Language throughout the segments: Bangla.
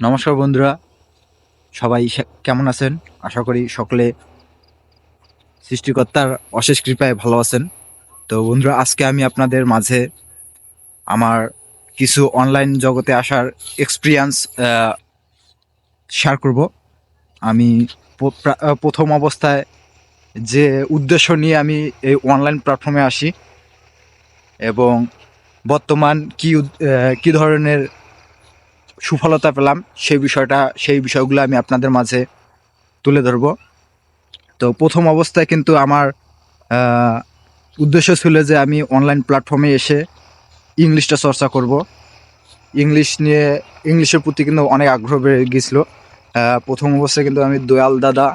নমস্কার বন্ধুরা, সবাই কেমন আছেন? আশা করি সকলে সৃষ্টিকর্তার অশেষ কৃপায় ভালো আছেন। তো বন্ধুরা, আজকে আমি আপনাদের মাঝে আমার কিছু অনলাইন জগতে আসার এক্সপিরিয়েন্স শেয়ার করব। আমি প্রথম অবস্থায় যে উদ্দেশ্য নিয়ে আমি এই অনলাইন প্ল্যাটফর্মে আসি এবং বর্তমান কি ধরনের সফলতা পেলাম সেই বিষয়গুলো আমি আপনাদের মাঝে তুলে ধরব। তো প্রথম অবস্থায় কিন্তু আমার আহ, উদ্দেশ্য ছিল যে আমি অনলাইন প্ল্যাটফর্মে এসে ইংলিশটা চর্চা করব। ইংলিশের প্রতি কিন্তু অনেক আগ্রহ বেড়ে গিয়েছিল। প্রথম অবস্থায় কিন্তু আমি দয়াল দাদা,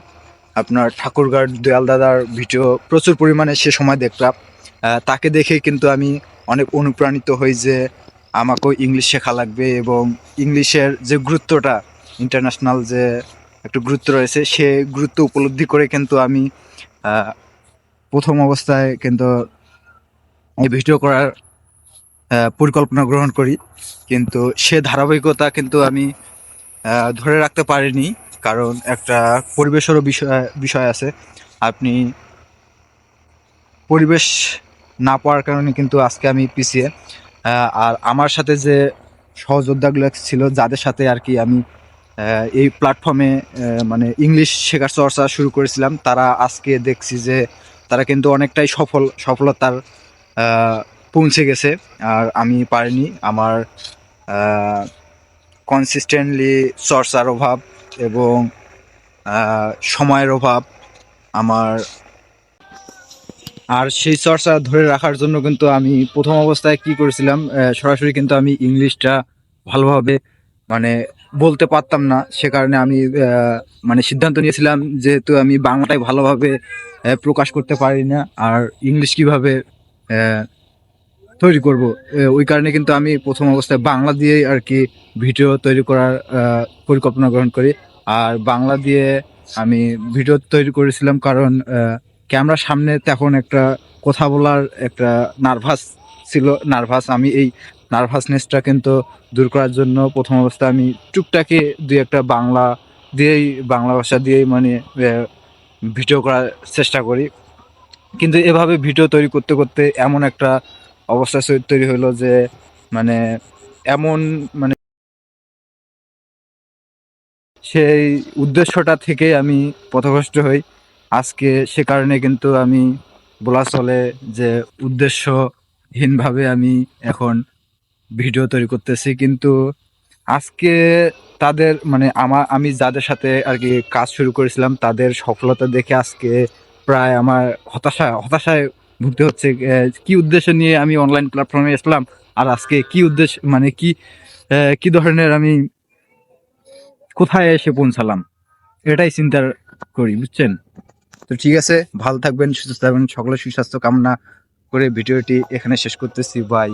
আপনার ঠাকুরগাঁর দয়াল দাদার ভিডিও প্রচুর পরিমাণে সে সময় দেখলাম। তাকে দেখে কিন্তু আমি অনেক অনুপ্রাণিত হই যে আমাকেও ইংলিশ শেখা লাগবে এবং ইংলিশের যে গুরুত্বটা, ইন্টারন্যাশনাল যে একটু গুরুত্ব রয়েছে, সে গুরুত্ব উপলব্ধি করে কিন্তু আমি প্রথম অবস্থায় কিন্তু এই ভিডিও করার পরিকল্পনা গ্রহণ করি। কিন্তু সে ধারাবাহিকতা কিন্তু আমি ধরে রাখতে পারিনি, কারণ একটা পরিবেশেরও বিষয় আছে। আপনি পরিবেশ না পাওয়ার কারণে কিন্তু আজকে আমি পিছিয়ে। আর আমার সাথে যে সহযোদ্ধাগুলো ছিল, যাদের সাথে আর কি আমি এই প্ল্যাটফর্মে মানে ইংলিশ শেখার চর্চা শুরু করেছিলাম, তারা আজকে দেখছি যে তারা কিন্তু অনেকটাই সফলতার পৌঁছে গেছে। আর আমি পারিনি। আমার কনসিস্টেন্টলি চর্চার অভাব এবং সময়ের অভাব আমার। আর সেই চর্চা ধরে রাখার জন্য কিন্তু আমি প্রথম অবস্থায় কি করেছিলাম, সরাসরি কিন্তু আমি ইংলিশটা ভালোভাবে মানে বলতে পারতাম না। সে কারণে আমি মানে সিদ্ধান্ত নিয়েছিলাম, যেহেতু আমি বাংলাটাই ভালোভাবে প্রকাশ করতে পারি না, আর ইংলিশ কিভাবে তৈরি করব, ওই কারণে কিন্তু আমি প্রথম অবস্থায় বাংলা দিয়েই আর কি ভিডিও তৈরি করার পরিকল্পনা গ্রহণ করি। আর বাংলা দিয়ে আমি ভিডিও তৈরি করেছিলাম কারণ ক্যামেরার সামনে তখন একটা কথা বলার একটা নার্ভাস। আমি এই নার্ভাসনেসটা কিন্তু দূর করার জন্য প্রথম অবস্থায় আমি টুকটাকে দুই একটা বাংলা ভাষা দিয়েই মানে ভিডিও করার চেষ্টা করি। কিন্তু এভাবে ভিডিও তৈরি করতে করতে এমন একটা অবস্থা তৈরি হলো যে মানে এমন মানে সেই উদ্দেশ্যটা থেকে আমি পথভ্রষ্ট হই আজকে। সে কারণে কিন্তু আমি বলা চলে যে উদ্দেশ্যহীনভাবে আমি এখন ভিডিও তৈরি করতেছি। কিন্তু আজকে তাদের মানে আমি যাদের সাথে আর কি কাজ শুরু করেছিলাম, তাদের সফলতা দেখে আজকে প্রায় আমার হতাশায় ভুগতে হচ্ছে। কি উদ্দেশ্য নিয়ে আমি অনলাইন প্ল্যাটফর্মে আসলাম, আর আজকে কি উদ্দেশ্য মানে কি ধরনের আমি কোথায় এসে পৌঁছালাম, এটাই চিন্তা করি, বুঝছেন? তো ঠিক আছে, ভালো থাকবেন, সুস্থ থাকবেন, সকলের সুস্বাস্থ্য কামনা করে ভিডিওটি এখানে শেষ করতেছি। বাই।